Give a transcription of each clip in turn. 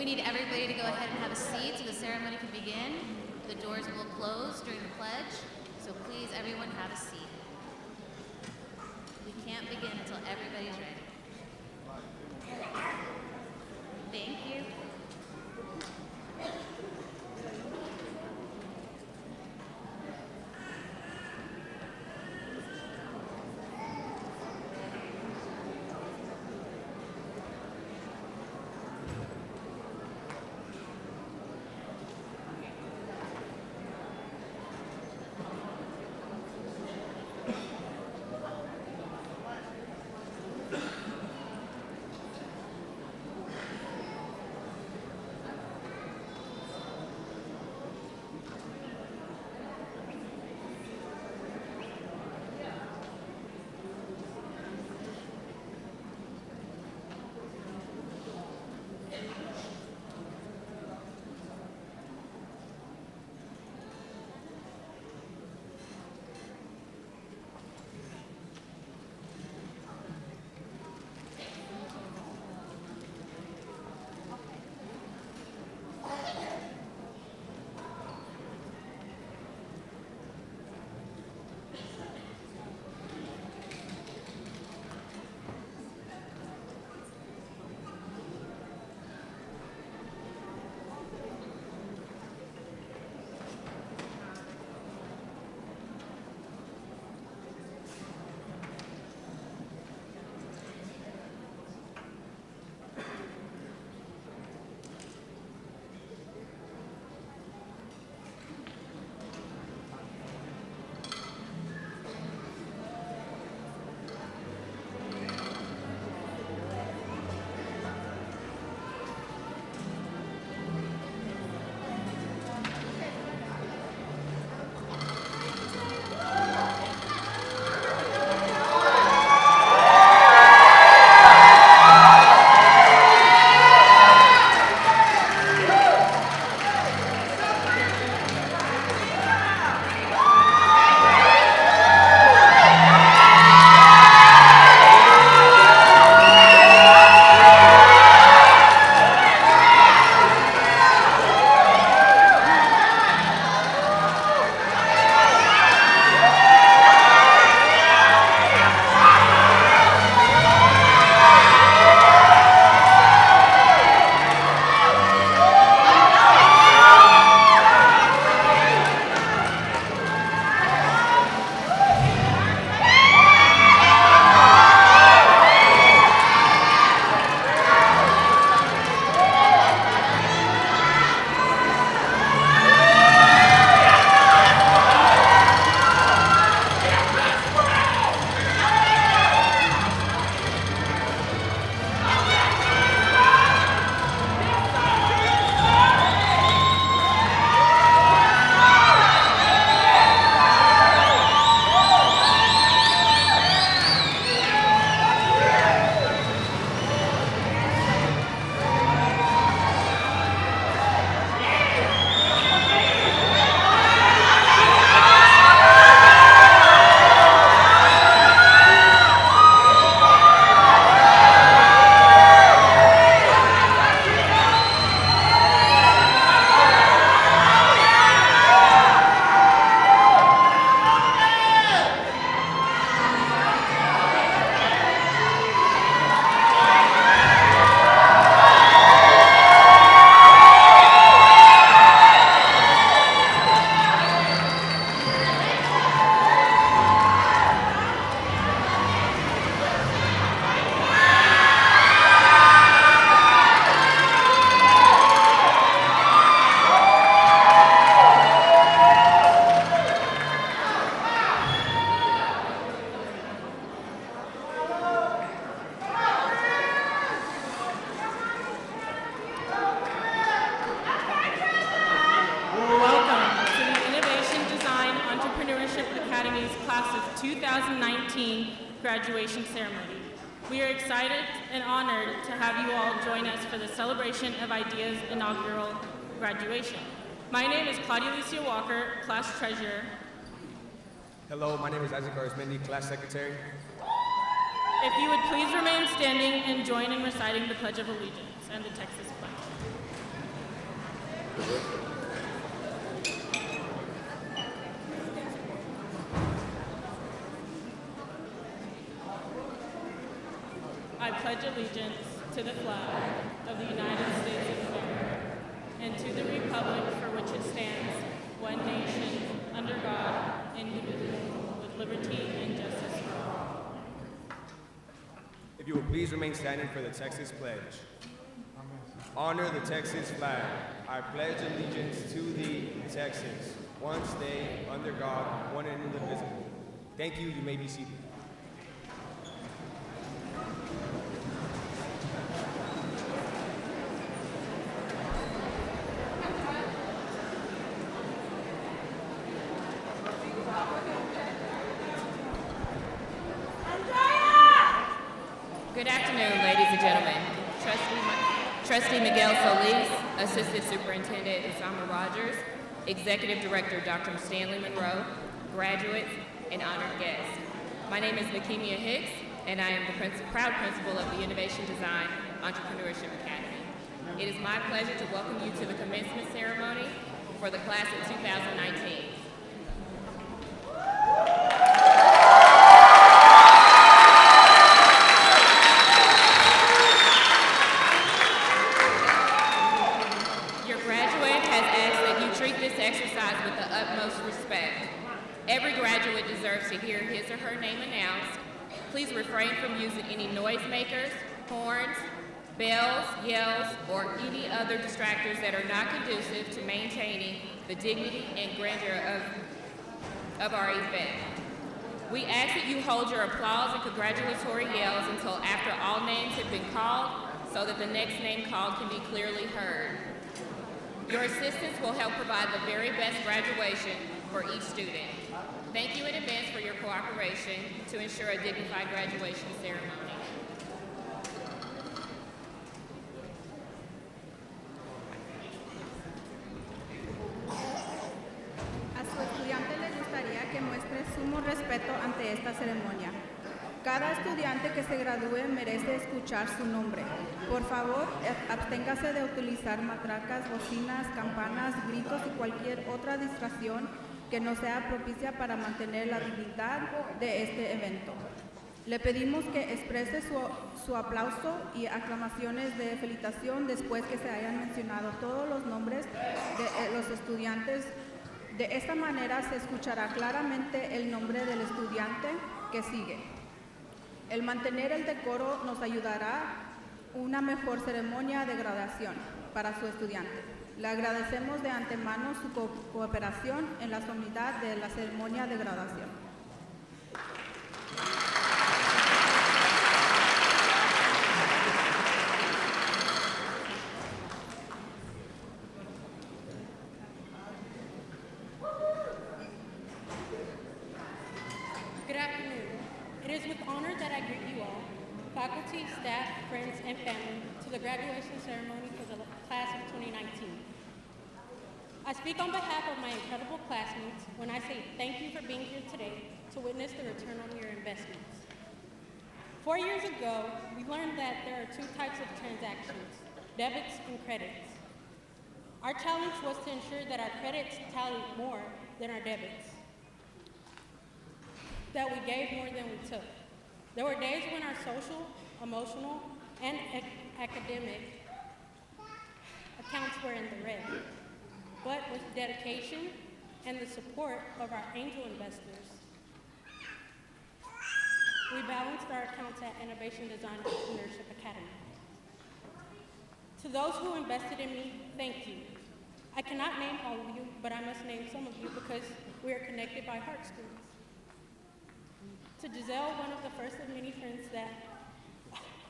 We need everybody to go ahead and have a seat so the ceremony can begin. The doors will close during the pledge, so please everyone have a seat. We can't begin until everybody's ready. Thank you. Academy's Class of 2019 graduation ceremony. We are excited and honored to have you all join us for the Celebration of Ideas inaugural graduation. My name is Claudia Alicia Walker, Class Treasurer. Hello, my name is Isaac Arismendi, Class Secretary. If you would please remain standing and join in reciting the Pledge of Allegiance and the Texas Pledge. I pledge allegiance to the flag of the United States of America and to the republic for which it stands, one nation, under God, indivisible, with liberty and justice for all. If you will please remain standing for the Texas pledge. Honor the Texas flag. I pledge allegiance to thee, Texas, one state, under God, one and indivisible. Thank you. You may be seated. Good afternoon, ladies and gentlemen. Trustee Miguel Solis, Assistant Superintendent Isama Rogers, Executive Director Dr. Stanley Monroe, graduates, and honored guests. My name is Nakemia Hicks, and I am the proud principal of the Innovation Design Entrepreneurship Academy. It is my pleasure to welcome you to the commencement ceremony for the class of 2019. Every graduate deserves to hear his or her name announced. Please refrain from using any noisemakers, horns, bells, yells, or any other distractors that are not conducive to maintaining the dignity and grandeur of our event. We ask that you hold your applause and congratulatory yells until after all names have been called so that the next name called can be clearly heard. Your assistance will help provide the very best graduation for each student. Thank you in advance for your cooperation to ensure a dignified graduation ceremony. A su estudiante le gustaría que muestre sumo respeto ante esta ceremonia. Cada estudiante que se gradúe merece escuchar su nombre. Por favor, absténgase de utilizar matracas, bocinas, campanas, gritos y cualquier otra distracción que no sea propicia para mantener la dignidad de este evento. Le pedimos que exprese su aplauso y aclamaciones de felicitación después que se hayan mencionado todos los nombres de los estudiantes. De esta manera se escuchará claramente el nombre del estudiante que sigue. El mantener el decoro nos ayudará a una mejor ceremonia de graduación para su estudiante. Le agradecemos de antemano su cooperación en la solemnidad de la ceremonia de graduación. Good afternoon. It is with honor that I greet you all, faculty, staff, friends, and family, to the graduation ceremony for the class of 2019. I speak on behalf of my incredible classmates when I say thank you for being here today to witness the return on your investments. 4 years ago, we learned that there are two types of transactions, debits and credits. Our challenge was to ensure that our credits tallied more than our debits, that we gave more than we took. There were days when our social, emotional, and academic accounts were in the red. But with dedication and the support of our angel investors, we balanced our accounts at Innovation Design Entrepreneurship Academy. To those who invested in me, thank you. I cannot name all of you, but I must name some of you because we are connected by heartstrings. To Giselle, one of the first of many friends that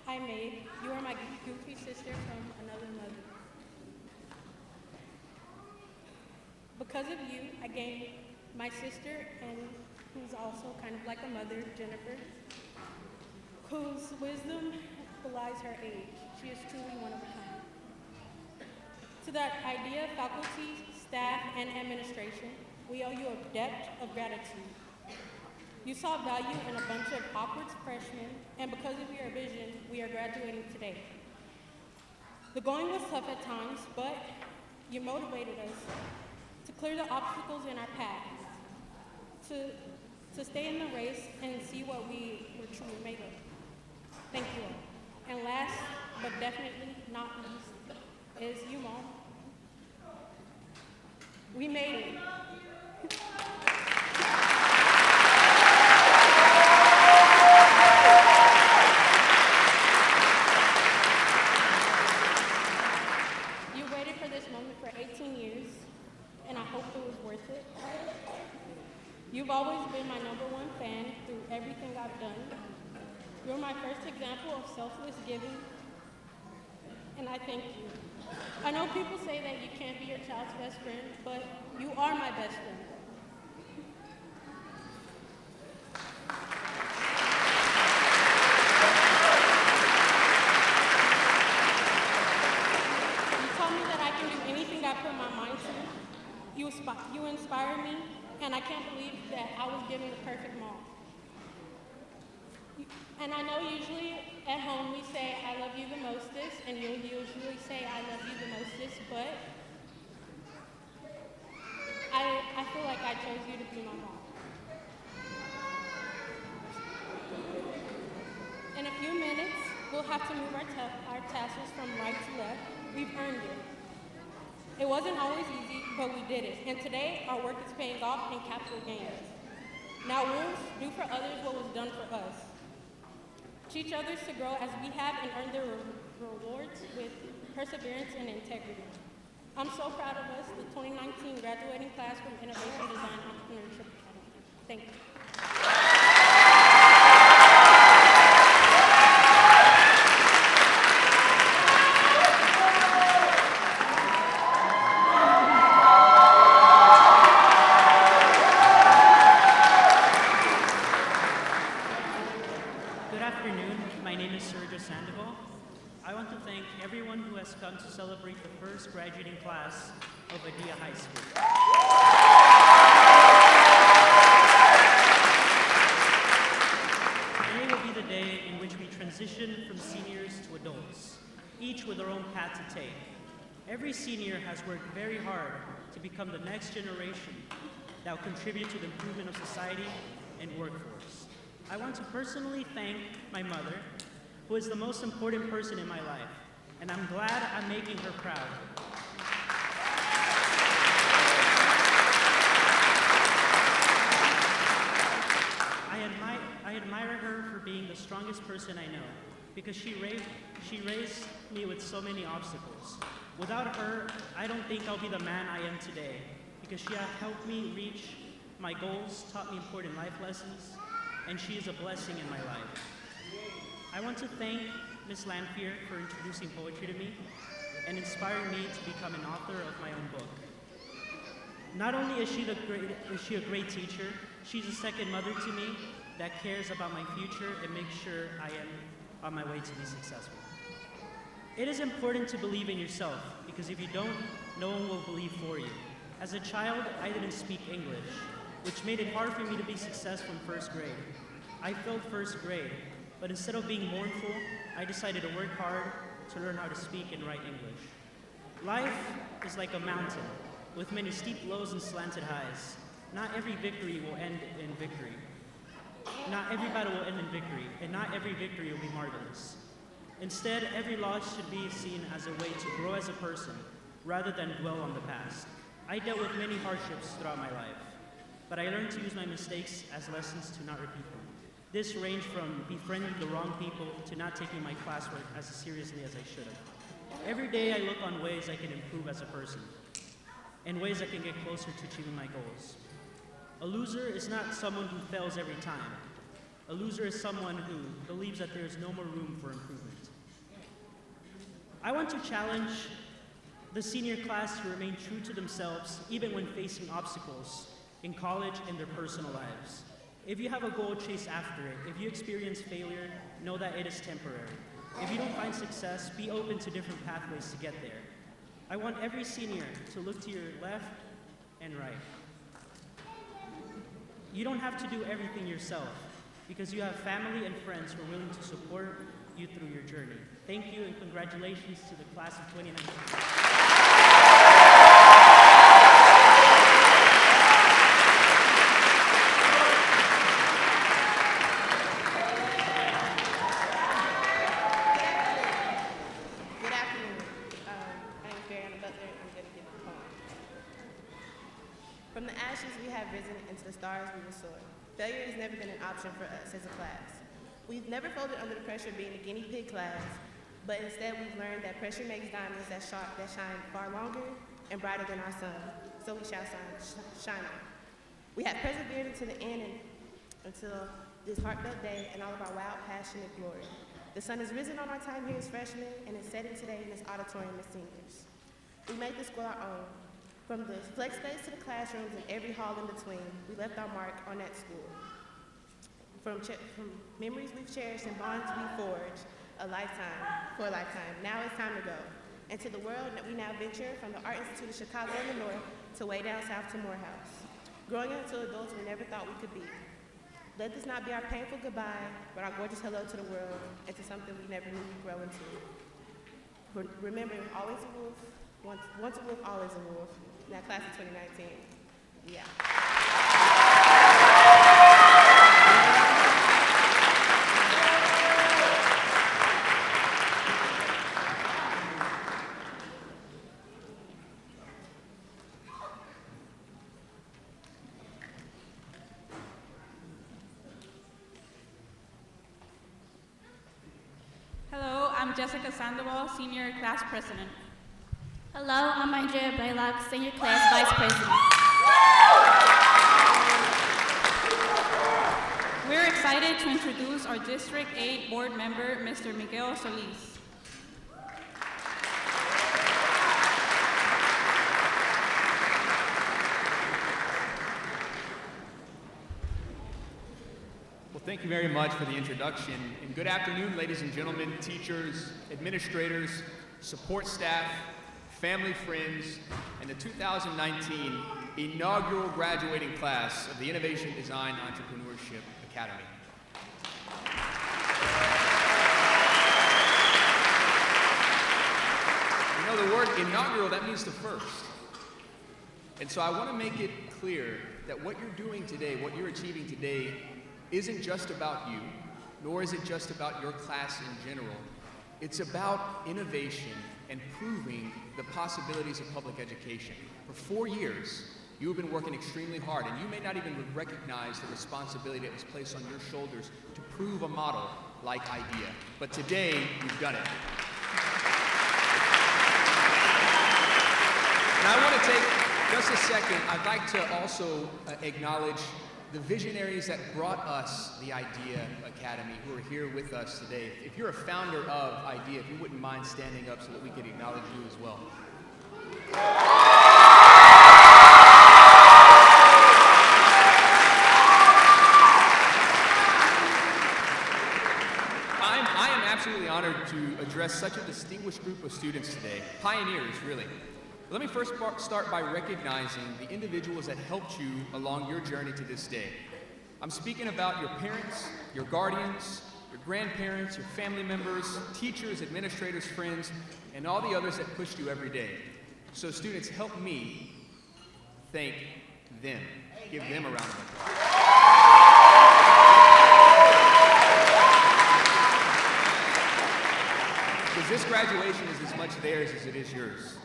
I made, you are my goofy sister from another mother. Because of you, I gained my sister, and who's also kind of like a mother, Jennifer, whose wisdom belies her age. She is truly one of a kind. To that idea, faculty, staff, and administration, we owe you a debt of gratitude. You saw value in a bunch of awkward freshmen, and because of your vision, we are graduating today. The going was tough at times, but You motivated us to clear the obstacles in our path, to stay in the race and see what we were truly made of. Thank you all. And last, but definitely not least, is you, Mom. We made it. You waited for this moment for 18 years, and I hope it was worth it. You've always been my #1 fan through everything I've done. You're my first example of selfless giving, and I thank you. I know people say that you can't be your child's best friend, but you are my best friend. You told me that I can do anything I put my mind to. You inspire me, and I can't believe that I was given the perfect mom. And I know usually at home we say, I love you the mostest, and you'll usually say, I love you the mostest, but I feel like I chose you to be my mom. In a few minutes, we'll have to move our tassels from right to left. We've earned it. It wasn't always easy, but we did it. And today, our work is paying off in capital gains. Now we'll do for others what was done for us. Teach others to grow as we have and earn their rewards with perseverance and integrity. I'm so proud of us, the 2019 graduating class from Innovation Design Entrepreneurship Academy. Thank you. Come to celebrate the first graduating class of Adia High School. Today will be the day in which we transition from seniors to adults, each with their own path to take. Every senior has worked very hard to become the next generation that will contribute to the improvement of society and workforce. I want to personally thank my mother, who is the most important person in my life, and I'm glad I'm making her proud. I admire her for being the strongest person I know, because she raised me with so many obstacles. Without her, I don't think I'll be the man I am today, because she has helped me reach my goals, taught me important life lessons, and she is a blessing in my life. I want to thank Ms. Lanphier for introducing poetry to me and inspiring me to become an author of my own book. Not only is she a great teacher, she's a second mother to me that cares about my future and makes sure I am on my way to be successful. It is important to believe in yourself, because if you don't, no one will believe for you. As a child, I didn't speak English, which made it hard for me to be successful in first grade. I failed first grade, but instead of being mournful, I decided to work hard to learn how to speak and write English. Life is like a mountain, with many steep lows and slanted highs. Not every victory will end in victory. Not every battle will end in victory, and not every victory will be marvelous. Instead, every loss should be seen as a way to grow as a person, rather than dwell on the past. I dealt with many hardships throughout my life, but I learned to use my mistakes as lessons to not repeat them. This ranged from befriending the wrong people to not taking my classwork as seriously as I should have. Every day I look on ways I can improve as a person, and ways I can get closer to achieving my goals. A loser is not someone who fails every time. A loser is someone who believes that there is no more room for improvement. I want to challenge the senior class to remain true to themselves even when facing obstacles in college and their personal lives. If you have a goal, chase after it. If you experience failure, know that it is temporary. If you don't find success, be open to different pathways to get there. I want every senior to look to your left and right. You don't have to do everything yourself, because you have family and friends who are willing to support you through your journey. Thank you, and congratulations to the class of 2019. ashes we have risen, and to the stars we will soar. Failure has never been an option for us as a class. We've never folded under the pressure of being a guinea pig class, but instead we've learned that pressure makes diamonds that shine far longer and brighter than our sun. So we shall shine on. We have persevered until the end and until this heartfelt day and all of our wild passion and glory. The sun has risen on our time here as freshmen and is setting today in this auditorium as seniors. We made this school our own. From the flex space to the classrooms and every hall in between, we left our mark on that school. From memories we've cherished and bonds we forged for a lifetime. Now it's time to go. And to the world that we now venture, from the Art Institute of Chicago in the north to way down south to Morehouse. Growing up to adults we never thought we could be. Let this not be our painful goodbye, but our gorgeous hello to the world and to something we never knew we'd grow into. Remember, always a wolf, once a wolf, always a wolf. Now, class of 2019, yeah. Hello, I'm Jessica Sandoval, Senior Class President. Hello, I'm Andrea Baylock, Senior Class Vice President. We're excited to introduce our District 8 Board Member, Mr. Miguel Solis. Well, thank you very much for the introduction. And good afternoon, ladies and gentlemen, teachers, administrators, support staff, family, friends, and the 2019 inaugural graduating class of the Innovation Design Entrepreneurship Academy. You know, the word inaugural, that means the first. And so I want to make it clear that what you're doing today, what you're achieving today, isn't just about you, nor is it just about your class in general. It's about innovation and proving the possibilities of public education. For 4 years, you have been working extremely hard, and you may not even recognize the responsibility that was placed on your shoulders to prove a model like IDEA. But today, you've done it. And I want to take just a second. I'd like to also acknowledge the visionaries that brought us the IDEA Academy, who are here with us today. If you're a founder of IDEA, if you wouldn't mind standing up so that we could acknowledge you as well. I am absolutely honored to address such a distinguished group of students today, pioneers, really. Let me first start by recognizing the individuals that helped you along your journey to this day. I'm speaking about your parents, your guardians, your grandparents, your family members, teachers, administrators, friends, and all the others that pushed you every day. So students, help me thank them. Give them a round of applause. Because this graduation is as much theirs as it is yours.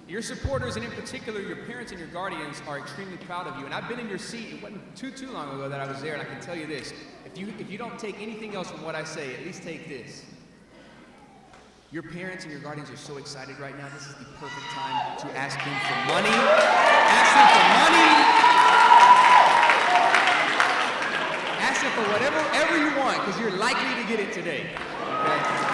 Your supporters, and in particular your parents and your guardians, are extremely proud of you. And I've been in your seat. It wasn't too long ago that I was there, and I can tell you this. If you don't take anything else from what I say, at least take this. Your parents and your guardians are so excited right now. This is the perfect time to ask them for money. Ask them for money. Ask them for whatever you want, because you're likely to get it today. Okay?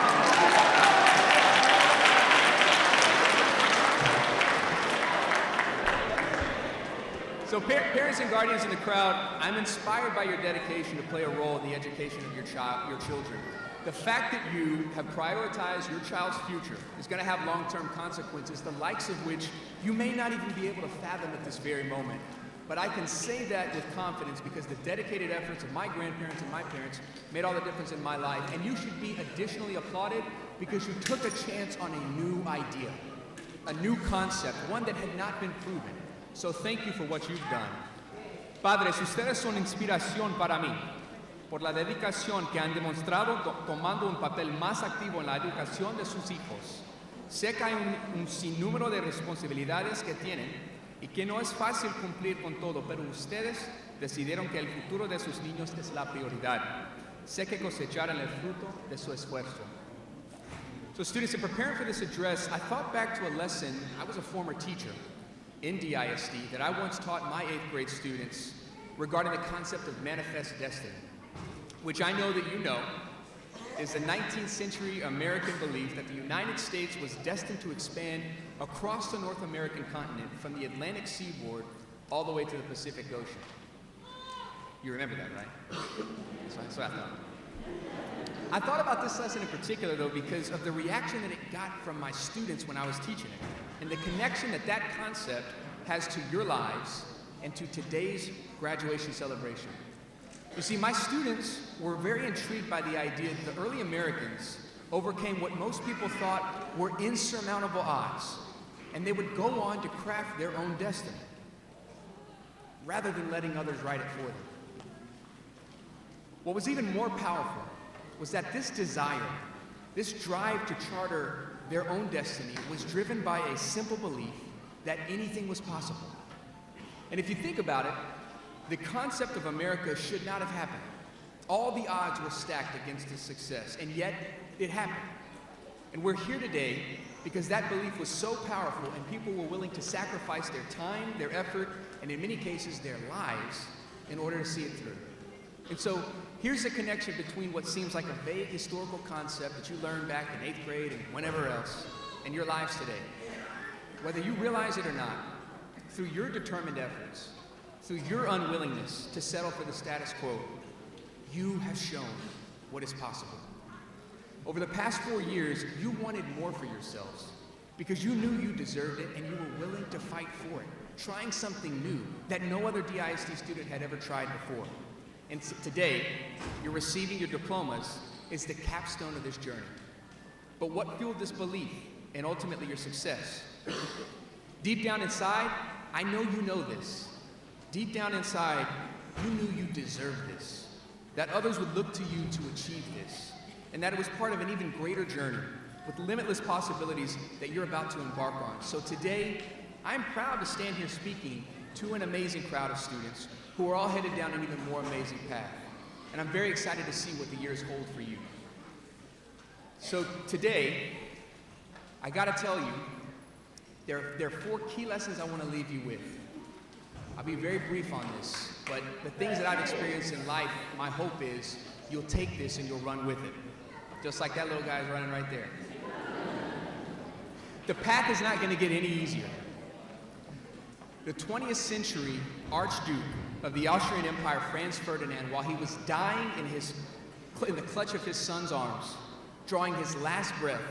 So parents and guardians in the crowd, I'm inspired by your dedication to play a role in the education of your children. The fact that you have prioritized your child's future is going to have long-term consequences, the likes of which you may not even be able to fathom at this very moment. But I can say that with confidence because the dedicated efforts of my grandparents and my parents made all the difference in my life. And you should be additionally applauded because you took a chance on a new idea, a new concept, one that had not been proven. So thank you for what you've done. Padres, ustedes son inspiración para mí por la dedicación que han demostrado tomando un papel más activo en la educación de sus hijos. Sé que hay un sinnúmero de responsabilidades que tienen, y que no es fácil cumplir con todo, pero ustedes decidieron que el futuro de sus niños es la prioridad. Sé que cosecharán el fruto de su esfuerzo. So students, in preparing for this address, I thought back to a lesson. I was a former teacher in the ISD that I once taught my 8th grade students regarding the concept of manifest destiny, which I know that you know is a 19th century American belief that the United States was destined to expand across the North American continent from the Atlantic seaboard all the way to the Pacific Ocean. You remember that, right? That's what I thought. I thought about this lesson in particular, though, because of the reaction that it got from my students when I was teaching it, and the connection that that concept has to your lives and to today's graduation celebration. You see, my students were very intrigued by the idea that the early Americans overcame what most people thought were insurmountable odds, and they would go on to craft their own destiny, rather than letting others write it for them. What was even more powerful was that this desire, this drive to charter their own destiny, was driven by a simple belief that anything was possible. And if you think about it, the concept of America should not have happened. All the odds were stacked against its success, and yet it happened. And we're here today because that belief was so powerful and people were willing to sacrifice their time, their effort, and in many cases their lives in order to see it through. And so here's the connection between what seems like a vague historical concept that you learned back in 8th grade and whenever else, and your lives today. Whether you realize it or not, through your determined efforts, through your unwillingness to settle for the status quo, you have shown what is possible. Over the past 4 years, you wanted more for yourselves because you knew you deserved it and you were willing to fight for it, trying something new that no other DISD student had ever tried before. And today, you're receiving your diplomas is the capstone of this journey. But what fueled this belief and ultimately your success? Deep down inside, I know you know this. Deep down inside, you knew you deserved this, that others would look to you to achieve this, and that it was part of an even greater journey with limitless possibilities that you're about to embark on. So today, I'm proud to stand here speaking to an amazing crowd of students who are all headed down an even more amazing path. And I'm very excited to see what the years hold for you. So today, I gotta tell you, there are 4 key lessons I wanna leave you with. I'll be very brief on this, but the things that I've experienced in life, my hope is you'll take this and you'll run with it. Just like that little guy's running right there. The path is not gonna get any easier. The 20th century Archduke of the Austrian Empire, Franz Ferdinand, while he was dying in the clutch of his son's arms, drawing his last breath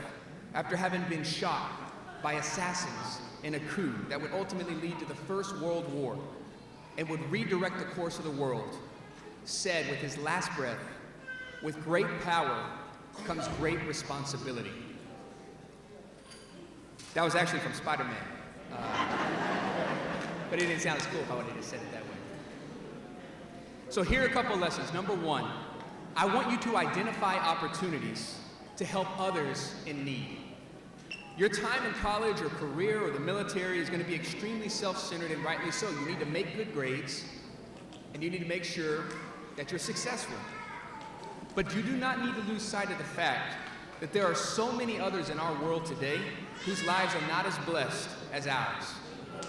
after having been shot by assassins in a coup that would ultimately lead to the First World War and would redirect the course of the world, said with his last breath, "With great power comes great responsibility." That was actually from Spider-Man. But it didn't sound as cool if I would have just said it that way. So here are a couple of lessons. Number 1, I want you to identify opportunities to help others in need. Your time in college or career or the military is going to be extremely self-centered, and rightly so. You need to make good grades, and you need to make sure that you're successful. But you do not need to lose sight of the fact that there are so many others in our world today whose lives are not as blessed as ours.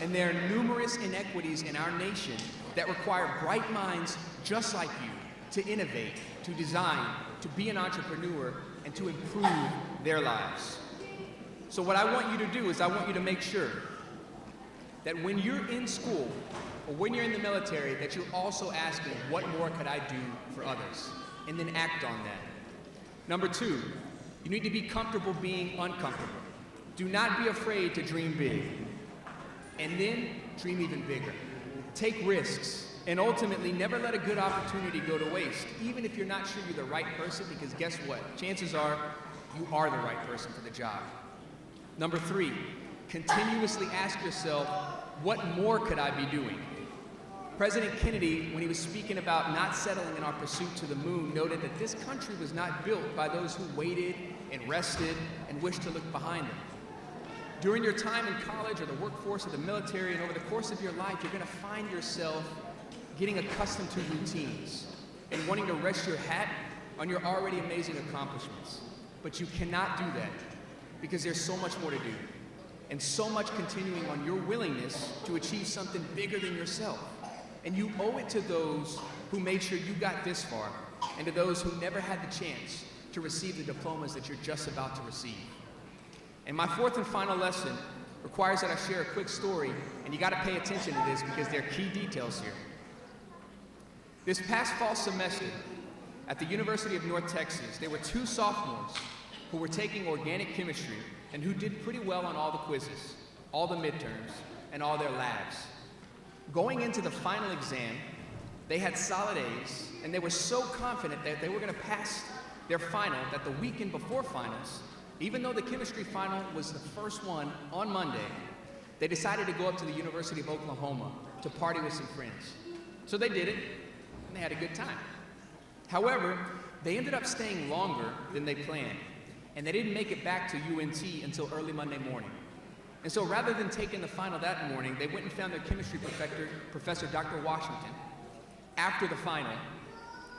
And there are numerous inequities in our nation that require bright minds just like you to innovate, to design, to be an entrepreneur, and to improve their lives. So what I want you to do is I want you to make sure that when you're in school or when you're in the military, that you're also asking, what more could I do for others? And then act on that. Number 2, you need to be comfortable being uncomfortable. Do not be afraid to dream big. And then dream even bigger. Take risks, and ultimately never let a good opportunity go to waste, even if you're not sure you're the right person, because guess what? Chances are you are the right person for the job. Number 3, continuously ask yourself, what more could I be doing? President Kennedy, when he was speaking about not settling in our pursuit to the moon, noted that this country was not built by those who waited and rested and wished to look behind them. During your time in college or the workforce or the military and over the course of your life, you're going to find yourself getting accustomed to routines and wanting to rest your hat on your already amazing accomplishments. But you cannot do that because there's so much more to do and so much continuing on your willingness to achieve something bigger than yourself. And you owe it to those who made sure you got this far and to those who never had the chance to receive the diplomas that you're just about to receive. And my fourth and final lesson requires that I share a quick story, and you got to pay attention to this because there are key details here. This past fall semester at the University of North Texas, there were 2 sophomores who were taking organic chemistry and who did pretty well on all the quizzes, all the midterms, and all their labs. Going into the final exam, they had solid A's, and they were so confident that they were going to pass their final that the weekend before finals, even though the chemistry final was the first one on Monday, they decided to go up to the University of Oklahoma to party with some friends. So they did it, and they had a good time. However, they ended up staying longer than they planned, and they didn't make it back to UNT until early Monday morning. And so rather than taking the final that morning, they went and found their chemistry professor, Dr. Washington, after the final,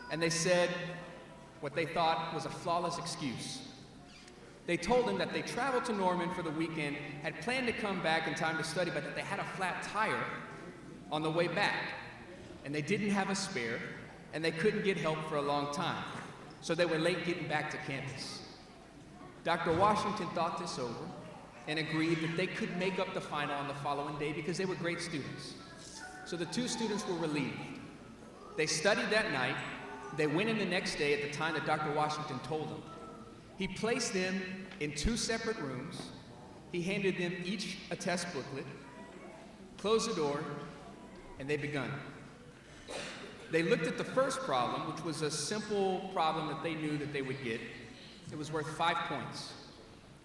and they said what they thought was a flawless excuse. They told him that they traveled to Norman for the weekend, had planned to come back in time to study, but that they had a flat tire on the way back, and they didn't have a spare, and they couldn't get help for a long time, so they were late getting back to campus. Dr. Washington thought this over and agreed that they could make up the final on the following day because they were great students. So the 2 students were relieved. They studied that night. They went in the next day at the time that Dr. Washington told them. He placed them in 2 separate rooms. He handed them each a test booklet, closed the door, and they begun. They looked at the first problem, which was a simple problem that they knew that they would get. It was worth 5 points.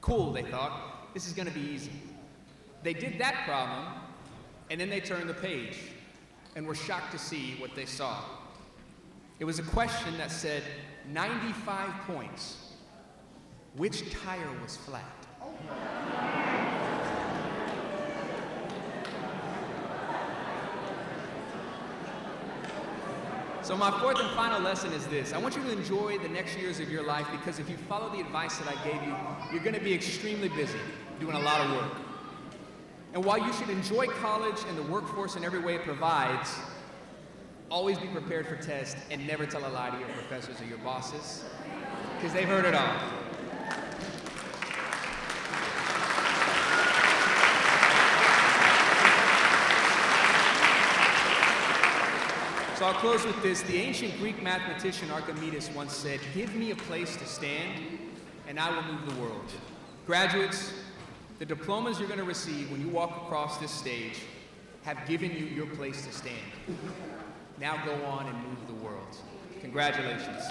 Cool, they thought. This is going to be easy. They did that problem, and then they turned the page and were shocked to see what they saw. It was a question that said, 95 points. Which tire was flat? So my fourth and final lesson is this. I want you to enjoy the next years of your life because if you follow the advice that I gave you, you're going to be extremely busy, doing a lot of work. And while you should enjoy college and the workforce in every way it provides, always be prepared for tests and never tell a lie to your professors or your bosses because they've heard it all. So I'll close with this. The ancient Greek mathematician Archimedes once said, "Give me a place to stand, and I will move the world." Graduates, the diplomas you're going to receive when you walk across this stage have given you your place to stand. Now go on and move the world. Congratulations.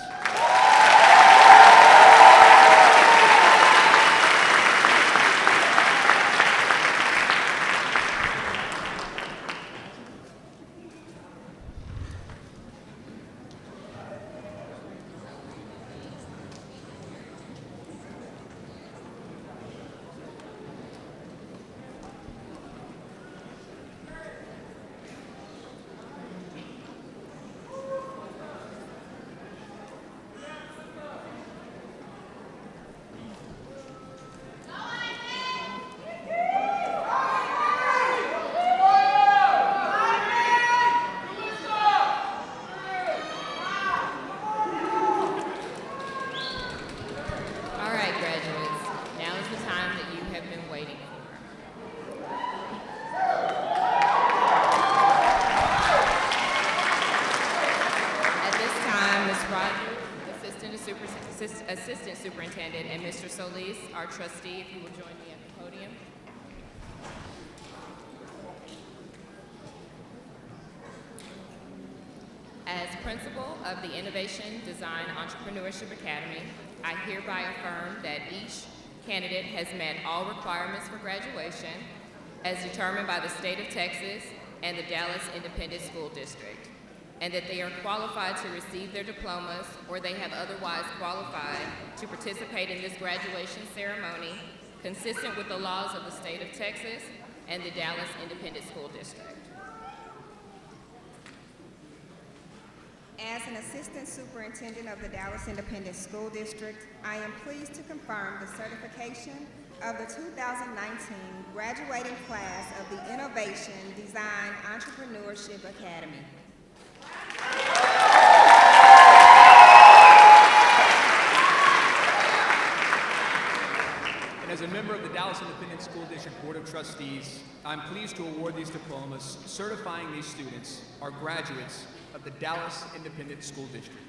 Assistant Superintendent, and Mr. Solis, our trustee, if you will join me at the podium. As principal of the Innovation Design Entrepreneurship Academy, I hereby affirm that each candidate has met all requirements for graduation as determined by the state of Texas and the Dallas Independent School District, and that they are qualified to receive their diplomas or they have otherwise qualified to participate in this graduation ceremony consistent with the laws of the state of Texas and the Dallas Independent School District. As an Assistant Superintendent of the Dallas Independent School District, I am pleased to confirm the certification of the 2019 graduating class of the Innovation Design Entrepreneurship Academy. And as a member of the Dallas Independent School District Board of Trustees, I'm pleased to award these diplomas certifying these students are graduates of the Dallas Independent School District.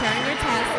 preparing your test